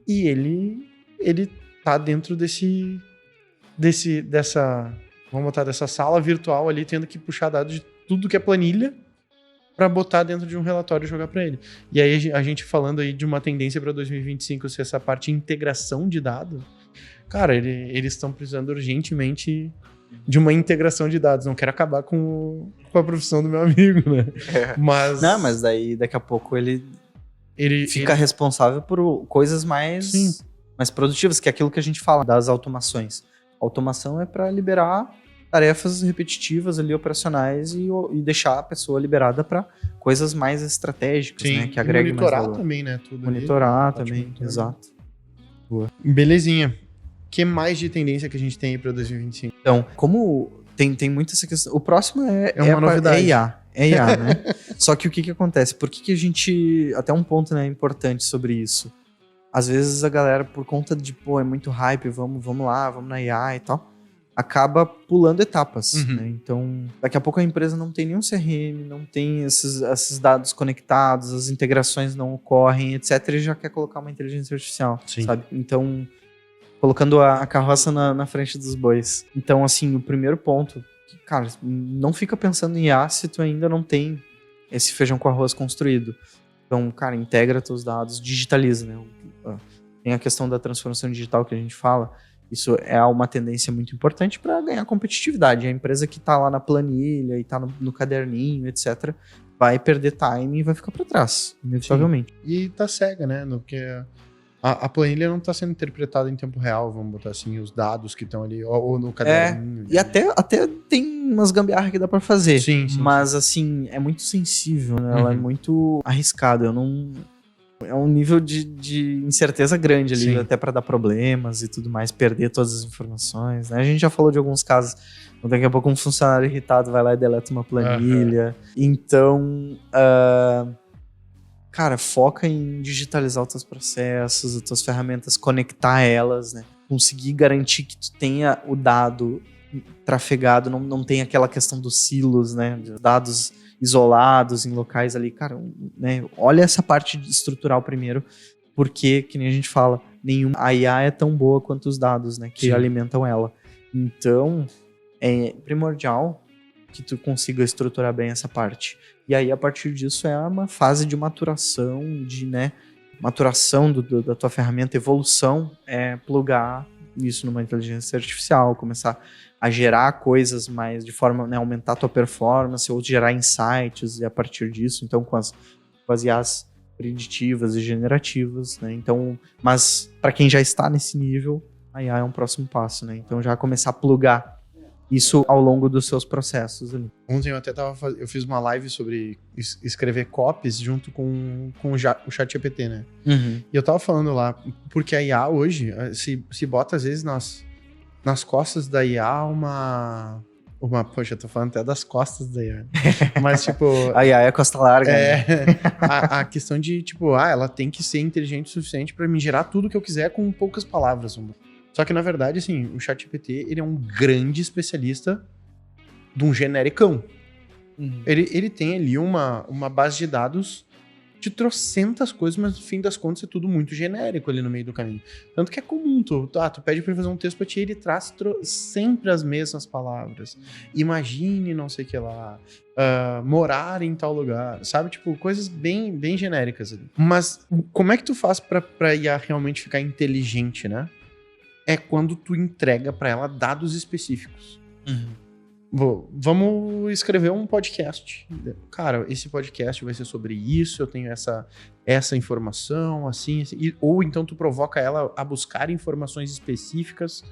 e ele tá dentro dessa sala virtual ali, tendo que puxar dados de tudo que é planilha para botar dentro de um relatório e jogar para ele. E aí a gente falando aí de uma tendência para 2025 ser essa parte de integração de dados, cara, eles estão precisando urgentemente de uma integração de dados. Não quero acabar com a profissão do meu amigo, né? Mas daí daqui a pouco ele fica responsável por coisas mais produtivas, que é aquilo que a gente fala das automações. A automação é para liberar tarefas repetitivas ali, operacionais, e deixar a pessoa liberada para coisas mais estratégicas, né? Que agreguem mais valor. Monitorar também, né? Monitorar também, exato. Boa. Belezinha. O que mais de tendência que a gente tem aí para 2025? Então, como tem muito essa questão... O próximo é uma novidade. É IA, né? Só que o que acontece? Por que a gente... Até um ponto, né, importante sobre isso. Às vezes a galera, por conta de, é muito hype, vamos lá, vamos na IA e tal, acaba pulando etapas, né? Então, daqui a pouco a empresa não tem nenhum CRM, não tem esses dados conectados, as integrações não ocorrem, etc. E já quer colocar uma inteligência artificial, sabe? Então, colocando a carroça na frente dos bois. Então, assim, o primeiro ponto, cara, não fica pensando em IA se tu ainda não tem esse feijão com arroz construído. Então, cara, integra teus dados, digitaliza, né? Tem a questão da transformação digital que a gente fala. Isso é uma tendência muito importante para ganhar competitividade. A empresa que está lá na planilha e está no caderninho, etc., vai perder time e vai ficar para trás, inevitavelmente. E tá cega, né? Porque a planilha não está sendo interpretada em tempo real, vamos botar assim, os dados que estão ali, ou no caderninho. E até tem umas gambiarras que dá para fazer. Sim. Mas, assim, é muito sensível, né? Ela é muito arriscada. É um nível de incerteza grande ali, até para dar problemas e tudo mais, perder todas as informações, né? A gente já falou de alguns casos, daqui a pouco um funcionário irritado vai lá e deleta uma planilha. Então, cara, foca em digitalizar os teus processos, as tuas ferramentas, conectar elas, né? Conseguir garantir que tu tenha o dado trafegado, não tem aquela questão dos silos, né? Dados isolados em locais ali, cara, né? Olha essa parte estrutural primeiro, porque, que nem a gente fala, a IA é tão boa quanto os dados, né, que alimentam ela. Então, é primordial que tu consiga estruturar bem essa parte. E aí, a partir disso, é uma fase de maturação, maturação da tua ferramenta, evolução, plugar isso numa inteligência artificial, começar a gerar coisas mais de forma, né, aumentar a tua performance ou gerar insights e a partir disso, então com as IAs preditivas e generativas, né? Então, mas para quem já está nesse nível, a IA é um próximo passo, né? Então já começar a plugar isso ao longo dos seus processos ali. Ontem eu fiz uma live sobre escrever copies junto com o ChatGPT, né? E eu tava falando lá, porque a IA hoje se bota às vezes nas costas da IA poxa, eu tô falando até das costas da IA. Mas, tipo... A IA é a costa larga. A questão de, tipo, ela tem que ser inteligente o suficiente pra me gerar tudo que eu quiser com poucas palavras. Só que, na verdade, assim, o ChatGPT, ele é um grande especialista de um genericão. Ele tem ali uma base de dados de trocentas coisas, mas no fim das contas é tudo muito genérico ali no meio do caminho. Tanto que é comum, tu pede pra ele fazer um texto pra ti e ele traz sempre as mesmas palavras. Imagine não sei o que lá, morar em tal lugar, sabe? Tipo, coisas bem, bem genéricas ali. Mas como é que tu faz pra IA realmente ficar inteligente, né? É quando tu entrega pra ela dados específicos. Vamos escrever um podcast. Cara, esse podcast vai ser sobre isso, eu tenho essa informação, assim. Ou então tu provoca ela a buscar informações específicas,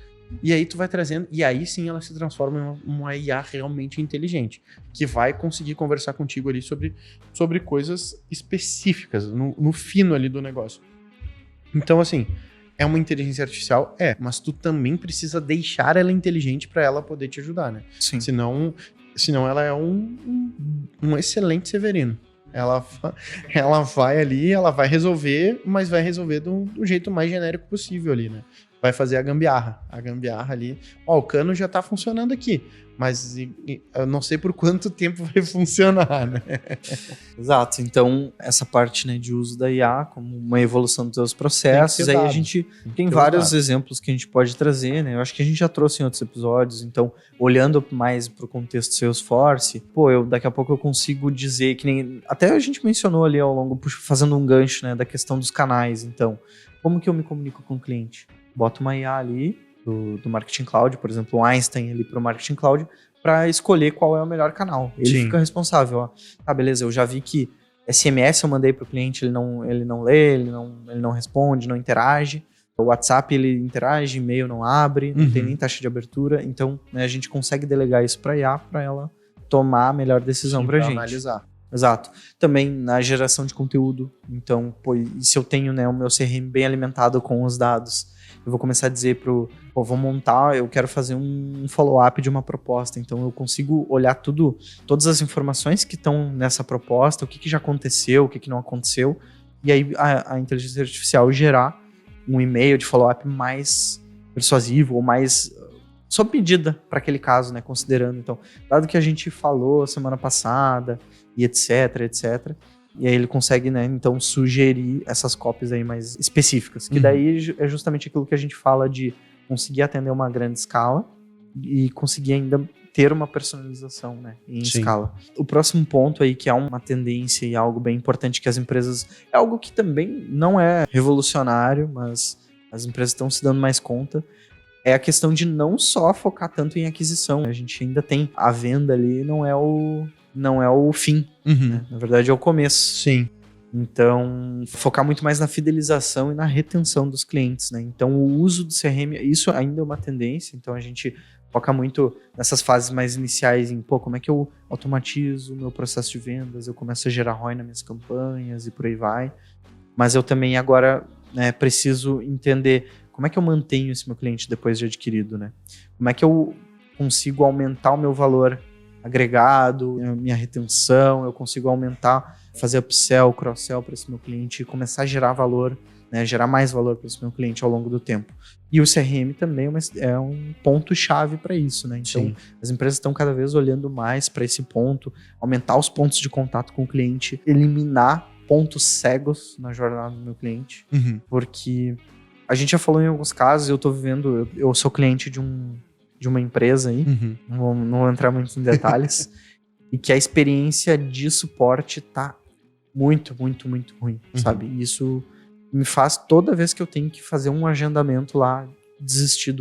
e aí tu vai trazendo, e aí sim ela se transforma em uma IA realmente inteligente, que vai conseguir conversar contigo ali sobre coisas específicas, no fino ali do negócio. Então, assim, é uma inteligência artificial? Mas tu também precisa deixar ela inteligente para ela poder te ajudar, né? Sim. Senão ela é um excelente Severino. Ela vai ali, ela vai resolver, mas vai resolver do jeito mais genérico possível ali, né? Vai fazer a gambiarra. A gambiarra ali. O cano já tá funcionando aqui, mas eu não sei por quanto tempo vai funcionar, né? Exato. Então, essa parte, né, de uso da IA como uma evolução dos seus processos, aí a gente tem vários exemplos que a gente pode trazer, né? Eu acho que a gente já trouxe em outros episódios. Então, olhando mais pro contexto Salesforce, daqui a pouco eu consigo dizer que nem... Até a gente mencionou ali ao longo, fazendo um gancho, né, da questão dos canais. Então, como que eu me comunico com o cliente? Boto uma IA ali do Marketing Cloud, por exemplo, o Einstein ali para o Marketing Cloud, para escolher qual é o melhor canal. Ele fica responsável. Ó. Beleza, eu já vi que SMS eu mandei para o cliente, ele não lê, ele não responde, não interage. O WhatsApp ele interage, e-mail não abre, não tem nem taxa de abertura. Então, né, a gente consegue delegar isso para a IA para ela tomar a melhor decisão para a gente. Analisar. Exato. Também na geração de conteúdo. Então, se eu tenho, né, o meu CRM bem alimentado com os dados, eu vou começar a dizer eu quero fazer um follow-up de uma proposta. Então, eu consigo olhar todas as informações que estão nessa proposta, o que já aconteceu, o que não aconteceu, e aí a inteligência artificial gerar um e-mail de follow-up mais persuasivo ou mais sob medida para aquele caso, né, considerando. Então, dado que a gente falou semana passada e etc, e aí ele consegue, né, então sugerir essas copies aí mais específicas, que daí é justamente aquilo que a gente fala de conseguir atender uma grande escala e conseguir ainda ter uma personalização, né, em escala. O próximo ponto aí, que é uma tendência e algo bem importante que as empresas... É algo que também não é revolucionário, mas as empresas estão se dando mais conta, é a questão de não só focar tanto em aquisição. A gente ainda tem a venda ali, não é o fim, né? Na verdade é o começo. Sim. Então, focar muito mais na fidelização e na retenção dos clientes, né? Então, o uso do CRM, isso ainda é uma tendência. Então, a gente foca muito nessas fases mais iniciais em, como é que eu automatizo o meu processo de vendas, eu começo a gerar ROI nas minhas campanhas e por aí vai. Mas eu também agora, né, preciso entender como é que eu mantenho esse meu cliente depois de adquirido, né? Como é que eu consigo aumentar o meu valor agregado, minha retenção, eu consigo aumentar, fazer upsell, cross-sell para esse meu cliente e começar a gerar valor, né, gerar mais valor para esse meu cliente ao longo do tempo. E o CRM também é um ponto-chave para isso, né? Então, as empresas estão cada vez olhando mais para esse ponto, aumentar os pontos de contato com o cliente, eliminar pontos cegos na jornada do meu cliente, porque a gente já falou em alguns casos, eu sou cliente de uma empresa aí, não vou entrar muito em detalhes, e que a experiência de suporte tá muito, muito, muito ruim, sabe? E isso me faz, toda vez que eu tenho que fazer um agendamento lá, desistir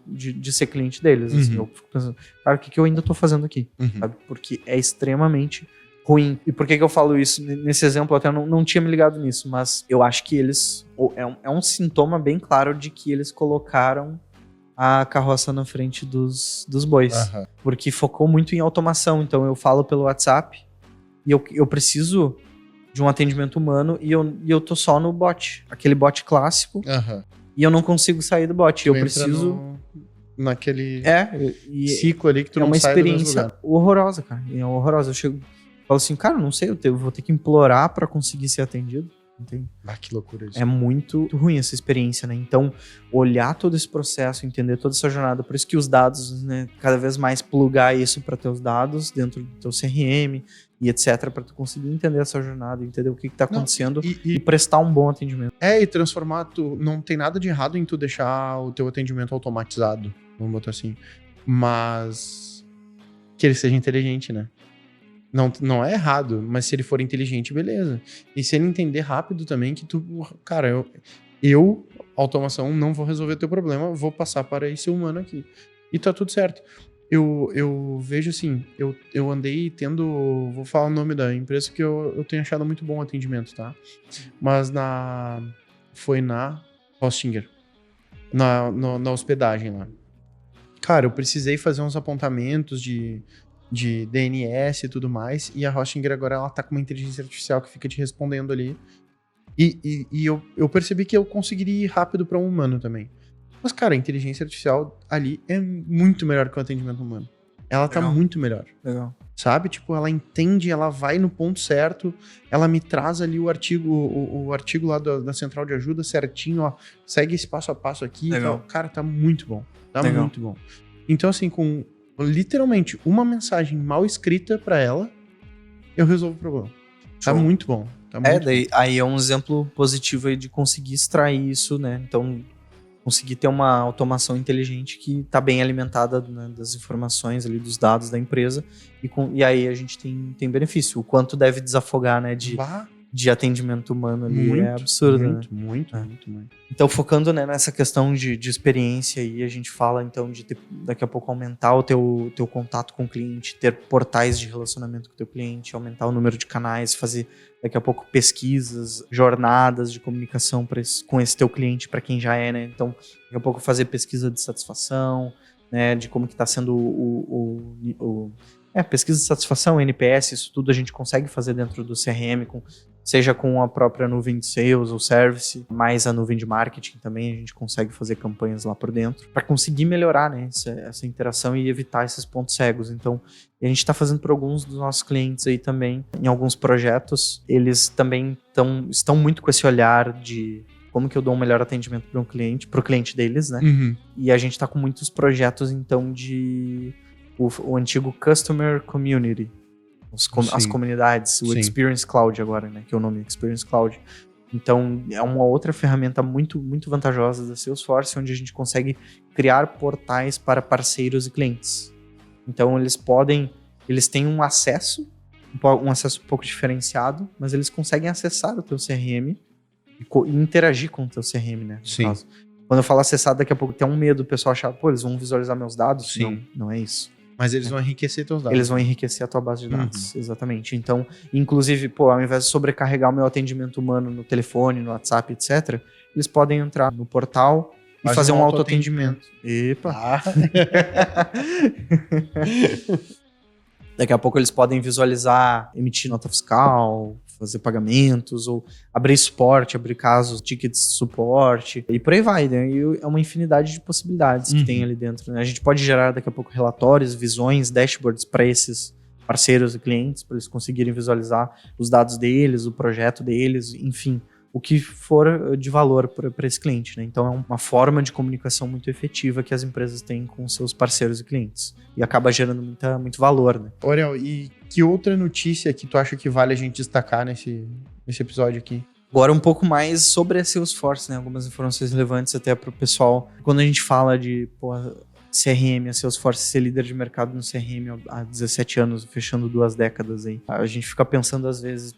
de ser cliente deles. Assim, eu fico pensando, cara, o que eu ainda tô fazendo aqui? Sabe? Porque é extremamente ruim. E por que eu falo isso? Nesse exemplo, eu até não tinha me ligado nisso, mas eu acho que eles... É um sintoma bem claro de que eles colocaram a carroça na frente dos bois. Porque focou muito em automação. Então, eu falo pelo WhatsApp e eu preciso de um atendimento humano e eu tô só no bot. Aquele bot clássico. E eu não consigo sair do bot. Eu preciso... naquele ciclo ali que tu não sai do mesmo lugar. É uma experiência horrorosa, cara. É horrorosa. Eu falo assim, cara, não sei, eu vou ter que implorar pra conseguir ser atendido. Entende? Que loucura isso. É muito ruim essa experiência, né? Então, olhar todo esse processo, entender toda essa jornada, por isso que os dados, né, cada vez mais plugar isso para teus dados dentro do teu CRM e etc, para tu conseguir entender essa jornada, entender o que tá acontecendo e prestar um bom atendimento. E transformar, não tem nada de errado em tu deixar o teu atendimento automatizado, vamos botar assim, mas que ele seja inteligente, né? Não é errado, mas se ele for inteligente, beleza. E se ele entender rápido também que cara, eu automação, não vou resolver teu problema, vou passar para esse humano aqui. E tá tudo certo. Eu vejo assim, eu andei tendo, vou falar o nome da empresa que eu tenho achado muito bom o atendimento, tá? Mas foi na Hostinger, na hospedagem lá. Cara, eu precisei fazer uns apontamentos de DNS e tudo mais, e a Hostinger agora ela tá com uma inteligência artificial que fica te respondendo ali E eu percebi que eu conseguiria ir rápido para um humano também. Mas, cara, a inteligência artificial ali é muito melhor que o atendimento humano. Ela tá muito melhor. Legal. Sabe? Tipo, ela entende, ela vai no ponto certo, ela me traz ali o artigo lá da central de ajuda certinho, ó. Segue esse passo a passo aqui. Legal. Então, cara, tá muito bom. Tá Legal. muito bom. Então, assim, com literalmente uma mensagem mal escrita pra ela, eu resolvo o problema. Tá Show. muito bom. Tá muito bom. Aí é um exemplo positivo aí de conseguir extrair isso, né? Então, conseguir ter uma automação inteligente que está bem alimentada, né, das informações ali, dos dados da empresa, e aí a gente tem benefício. O quanto deve desafogar, né, de atendimento humano ali Muito, é absurdo, muito, né? muito. Então, focando, né, nessa questão de experiência aí, a gente fala então de ter, daqui a pouco aumentar o teu contato com o cliente, ter portais de relacionamento com o teu cliente, aumentar o número de canais, fazer daqui a pouco pesquisas, jornadas de comunicação com esse teu cliente, para quem já é, né? Então, daqui a pouco fazer pesquisa de satisfação, né, de como que está sendo pesquisa de satisfação, NPS, isso tudo a gente consegue fazer dentro do CRM, seja com a própria nuvem de sales ou service, mais a nuvem de marketing também, a gente consegue fazer campanhas lá por dentro, para conseguir melhorar, né, essa interação e evitar esses pontos cegos. Então, a gente está fazendo para alguns dos nossos clientes aí também, em alguns projetos, eles também estão muito com esse olhar de como que eu dou um melhor atendimento para o cliente deles, né? Uhum. E a gente está com muitos projetos, então, o antigo Customer Community, as comunidades, o Sim. Experience Cloud agora, né, que é o nome Experience Cloud. Então, é uma outra ferramenta muito, muito vantajosa da Salesforce, onde a gente consegue criar portais para parceiros e clientes. Então, eles têm um acesso um pouco diferenciado, mas eles conseguem acessar o teu CRM e interagir com o teu CRM, né? Sim. Caso. Quando eu falo acessar, daqui a pouco tem um medo, o pessoal achar, eles vão visualizar meus dados? Sim. Não é isso. Mas eles vão enriquecer teus dados. Eles vão enriquecer a tua base de dados, exatamente. Então, inclusive, ao invés de sobrecarregar o meu atendimento humano no telefone, no WhatsApp, etc., eles podem entrar no portal e fazer um autoatendimento. Epa! Daqui a pouco eles podem visualizar, emitir nota fiscal, fazer pagamentos, ou abrir suporte, abrir casos, tickets de suporte, e por aí vai, né? E é uma infinidade de possibilidades que tem ali dentro, né? A gente pode gerar daqui a pouco relatórios, visões, dashboards para esses parceiros e clientes, para eles conseguirem visualizar os dados deles, o projeto deles, enfim, o que for de valor para esse cliente, né? Então é uma forma de comunicação muito efetiva que as empresas têm com seus parceiros e clientes. E acaba gerando muito valor, né? Oriel, e que outra notícia que tu acha que vale a gente destacar nesse episódio aqui? Agora um pouco mais sobre a Salesforce, né? Algumas informações relevantes até para o pessoal. Quando a gente fala de CRM, a Salesforce ser líder de mercado no CRM há 17 anos, fechando 2 décadas aí, a gente fica pensando às vezes,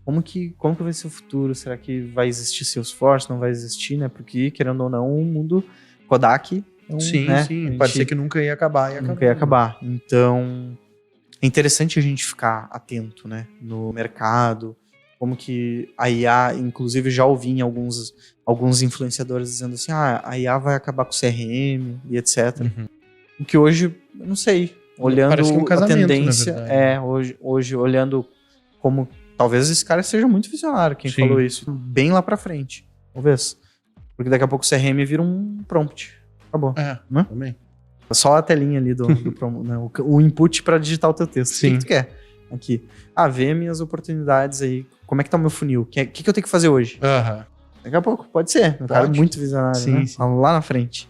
como que vai ser o futuro? Será que vai existir Salesforce? Não vai existir, né? Porque, querendo ou não, o mundo Kodak... Sim. Pode ser que nunca ia acabar. Nunca ia acabar. Então, é interessante a gente ficar atento, né? No mercado, como que a IA... Inclusive, já ouvi em alguns influenciadores dizendo assim, a IA vai acabar com o CRM e etc. O que hoje, eu não sei. Olhando a tendência... Hoje, olhando como... Talvez esse cara seja muito visionário, quem falou isso. Bem lá pra frente. Talvez. Porque daqui a pouco o CRM vira um prompt. Acabou. Né? Também. Só a telinha ali do né? O input pra digitar o teu texto. Sim. O que tu quer? Aqui. Vê minhas oportunidades aí. Como é que tá o meu funil? O que eu tenho que fazer hoje? Daqui a pouco, pode ser. Um cara muito visionário, né? Sim. Lá na frente.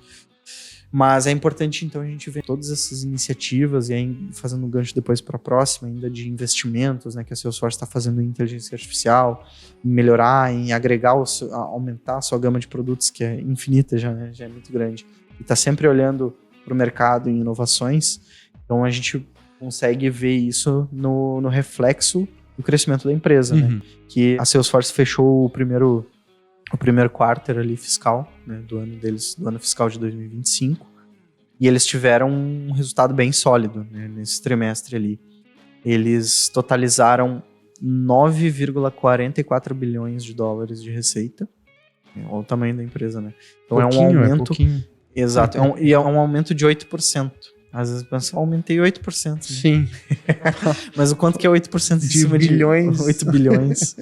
Mas é importante, então, a gente ver todas essas iniciativas e aí fazendo um gancho depois para a próxima, ainda de investimentos, né, que a Salesforce está fazendo em inteligência artificial, em melhorar, em agregar, aumentar a sua gama de produtos, que é infinita já, né, já é muito grande. E está sempre olhando para o mercado em inovações. Então, a gente consegue ver isso no reflexo do crescimento da empresa, né? Que a Salesforce fechou o primeiro quarter ali fiscal, né, do ano fiscal de 2025, e eles tiveram um resultado bem sólido, né, nesse trimestre ali. Eles totalizaram 9,44 bilhões de dólares de receita. Olha o tamanho da empresa, né? Então é um aumento... Exato, e é um aumento de 8%. Às vezes pensa, aumentei 8%. Né? Sim. Mas o quanto que é 8% de bilhões? 8 bilhões.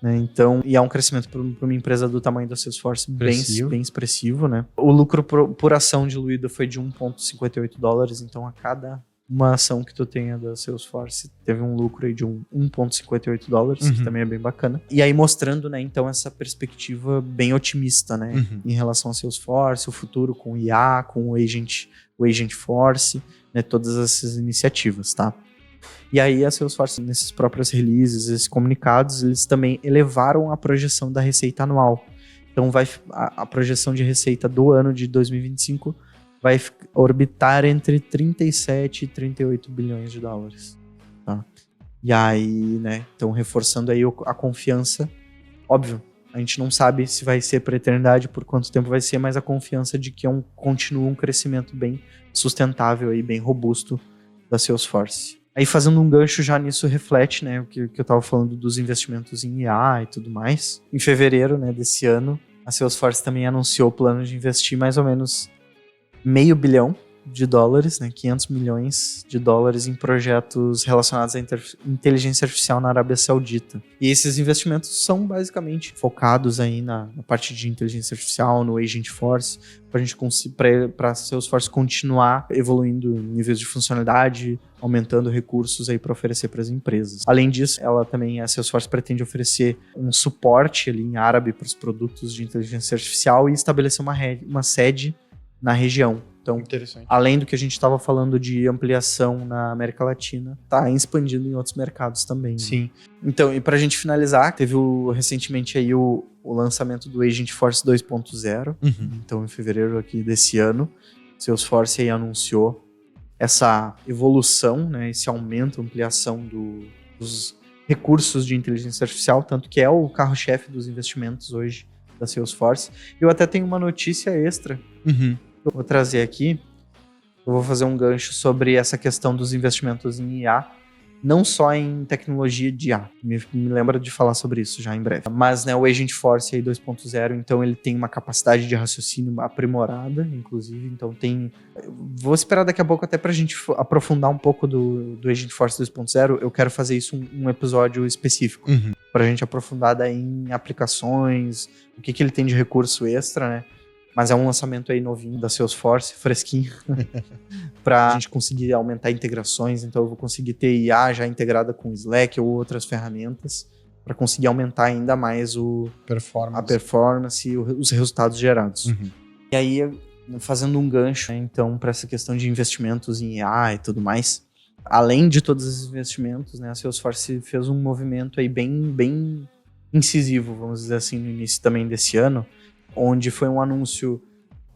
né? Então, e é um crescimento para uma empresa do tamanho da Salesforce bem expressivo, né? O lucro por ação diluída foi de $1,58, então a cada uma ação que tu tenha da Salesforce teve um lucro aí de $1,58, que também é bem bacana. E aí mostrando, né, então essa perspectiva bem otimista, né, em relação a Salesforce, o futuro com o IA, com o Agentforce, né, todas essas iniciativas, tá? E aí a Salesforce, nesses próprios releases, esses comunicados, eles também elevaram a projeção da receita anual. Então a projeção de receita do ano de 2025 vai orbitar entre 37 e 38 bilhões de dólares. Tá? E aí, né, então reforçando aí a confiança, óbvio, a gente não sabe se vai ser para a eternidade, por quanto tempo vai ser, mas a confiança de que continua um crescimento bem sustentável e bem robusto da Salesforce. Aí fazendo um gancho já nisso reflete, né, o que eu estava falando dos investimentos em IA e tudo mais. Em fevereiro, né, desse ano, a Salesforce também anunciou o plano de investir mais ou menos $500 milhão, né, 500 milhões de dólares em projetos relacionados à inteligência artificial na Arábia Saudita. E esses investimentos são basicamente focados aí na parte de inteligência artificial, no Agentforce, para a Salesforce continuar evoluindo em níveis de funcionalidade, aumentando recursos aí para oferecer para as empresas. Além disso, a Salesforce pretende oferecer um suporte ali em árabe para os produtos de inteligência artificial e estabelecer uma sede na região. Então, além do que a gente estava falando de ampliação na América Latina, está expandindo em outros mercados também. Sim. Então, e para a gente finalizar, teve recentemente aí o lançamento do Agentforce 2.0. Então, em fevereiro aqui desse ano, Salesforce aí anunciou essa evolução, né, esse aumento, ampliação dos recursos de inteligência artificial, tanto que é o carro-chefe dos investimentos hoje da Salesforce. Eu até tenho uma notícia extra. Eu vou trazer aqui, eu vou fazer um gancho sobre essa questão dos investimentos em IA, não só em tecnologia de IA, me lembra de falar sobre isso já em breve, mas né, o Agentforce 2.0, então ele tem uma capacidade de raciocínio aprimorada, inclusive, então vou esperar daqui a pouco até pra gente aprofundar um pouco do Agentforce 2.0, eu quero fazer isso um episódio específico, pra gente aprofundar daí em aplicações, o que ele tem de recurso extra, né? Mas é um lançamento aí novinho da Salesforce, fresquinho, para a gente conseguir aumentar integrações. Então eu vou conseguir ter IA já integrada com Slack ou outras ferramentas para conseguir aumentar ainda mais a performance e os resultados gerados. E aí, fazendo um gancho, né, então, para essa questão de investimentos em IA e tudo mais, além de todos esses investimentos, né, a Salesforce fez um movimento aí bem incisivo, vamos dizer assim, no início também desse ano, onde foi um anúncio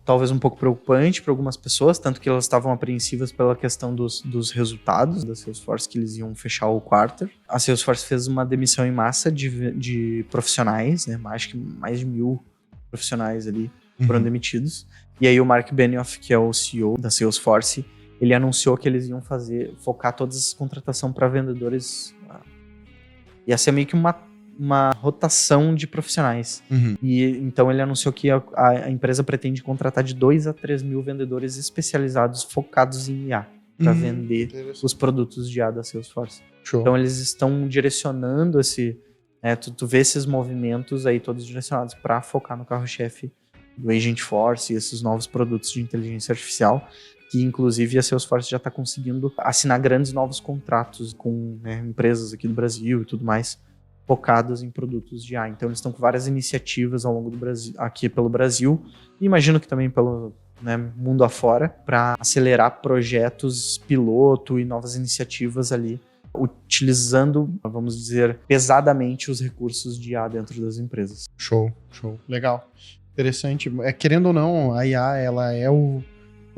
talvez um pouco preocupante para algumas pessoas, tanto que elas estavam apreensivas pela questão dos resultados da Salesforce, que eles iam fechar o quarter. A Salesforce fez uma demissão em massa de profissionais, né? Acho que mais de 1.000 profissionais ali foram demitidos. E aí o Mark Benioff, que é o CEO da Salesforce, ele anunciou que eles iam focar toda essa contratação para vendedores. Ia ser meio que uma rotação de profissionais. E então ele anunciou que a empresa pretende contratar de 2 a 3 mil vendedores especializados focados em IA para vender os produtos de IA da Salesforce. Show. Então eles estão direcionando tu vê esses movimentos aí todos direcionados para focar no carro-chefe do Agentforce e esses novos produtos de inteligência artificial, que inclusive a Salesforce já está conseguindo assinar grandes novos contratos com empresas aqui do Brasil e tudo mais, focados em produtos de IA. Então eles estão com várias iniciativas ao longo do Brasil, aqui pelo Brasil, e imagino que também pelo mundo afora, para acelerar projetos piloto e novas iniciativas ali, utilizando, vamos dizer, pesadamente os recursos de IA dentro das empresas. Show. Legal. Interessante. Querendo ou não, a IA ela é o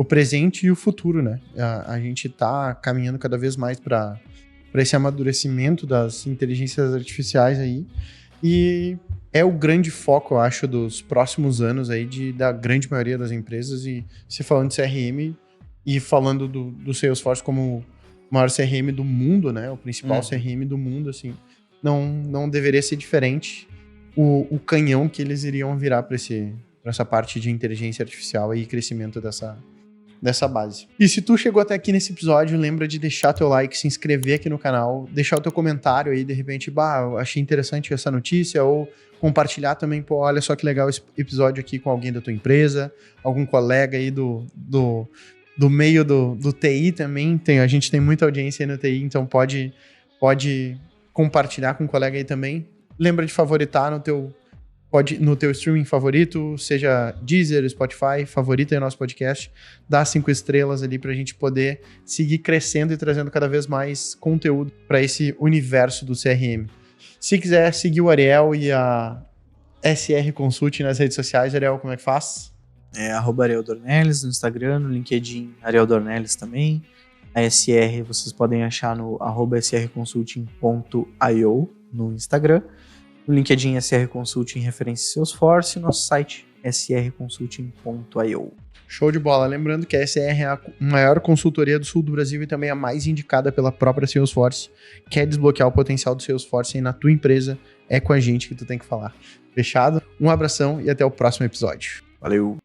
presente e o futuro, né? A gente está caminhando cada vez mais para esse amadurecimento das inteligências artificiais aí, e é o grande foco, eu acho, dos próximos anos aí da grande maioria das empresas. E se falando de CRM e falando do Salesforce como o maior CRM do mundo, né, o principal CRM do mundo, assim, não deveria ser diferente o canhão que eles iriam virar para essa parte de inteligência artificial e crescimento dessa base. E se tu chegou até aqui nesse episódio, lembra de deixar teu like, se inscrever aqui no canal, deixar o teu comentário aí, de repente, eu achei interessante essa notícia, ou compartilhar também, pô, olha só que legal esse episódio aqui com alguém da tua empresa, algum colega aí do meio do TI também, a gente tem muita audiência aí no TI, então pode compartilhar com um colega aí também. Lembra de favoritar no teu streaming favorito, seja Deezer, Spotify, favorita aí o nosso podcast, dá 5 estrelas ali pra gente poder seguir crescendo e trazendo cada vez mais conteúdo para esse universo do CRM. Se quiser seguir o Ariel e a SR Consult nas redes sociais, Ariel, como é que faz? @Ariel Dornelles no Instagram, no LinkedIn Ariel Dornelles também. A SR vocês podem achar no @srconsulting.io no Instagram. No LinkedIn SR Consulting referência Salesforce e nosso site srconsulting.io. Show de bola. Lembrando que a SR é a maior consultoria do sul do Brasil e também a mais indicada pela própria Salesforce. Quer desbloquear o potencial do Salesforce aí na tua empresa? É com a gente que tu tem que falar. Fechado? Um abração e até o próximo episódio. Valeu!